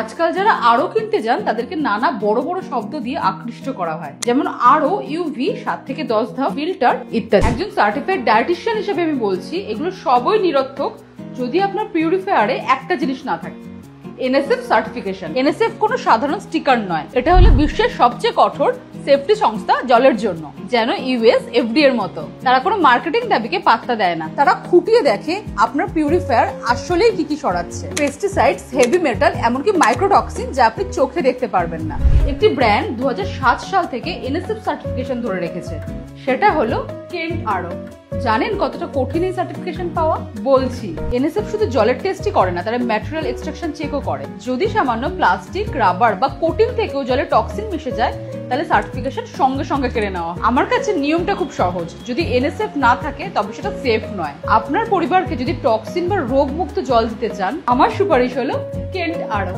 আজকাল যারা আরো কিনতে যান তাদেরকে নানা বড় বড় শব্দ দিয়ে আকৃষ্ট করা হয়, যেমন আরো, ইউভি, 7 থেকে 10 ধাপ, ফিল্টার ইত্যাদি। একজন সার্টিফাইড ডায়েটিশিয়ান হিসেবে আমি বলছি এগুলো সবই নিরর্থক যদি আপনার পিউরিফায়ারে একটা জিনিস না থাকে, এনএসএফ সার্টিফিকেশন। এনএসএফ কোনো সাধারণ স্টিকার নয়, এটা হলো বিশ্বের সবচেয়ে কঠোর সেফটি সংস্থা জলের জন্য, যেন ইউএস এফডি এর মতো। তারা কোনো মার্কেটিং দাবিকে পাত্তা দেয় না, তারা খুঁটিয়ে দেখে আপনার পিউরিফায়ার আসলেই কি কি সরাচ্ছে। পেস্টিসাইডস, হেভি মেটাল, এমনকি মাইক্রোটক্সিন যা আপনি চোখে দেখতে পারবেন না। একটি ব্র্যান্ড 2007 সাল থেকে এনএসএফ সার্টিফিকেশন ধরে রেখেছে, সেটা হলো কেন্ট আরো। জানেন কতটা কঠিন এই সার্টিফিকেশন পাওয়া? বলছি, এনএসএফ শুধু জলের টেস্টই করে না, তারা ম্যাটেরিয়াল এক্সট্রাকশন চেকও করে। যদি সামান্য প্লাস্টিক, রাবার বা কোটিং থেকেও জলে টক্সিন মিশে যায় তাহলে সার্টিফিকেশন সঙ্গে সঙ্গে কেড়ে নেওয়া। আমার কাছে নিয়মটা খুব সহজ, যদি এনএসএফ না থাকে তবে সেটা সেফ নয়। আপনার পরিবারকে যদি টক্সিন বা রোগমুক্ত জল দিতে চান, আমার সুপারিশ হলো কেন্ট আরো।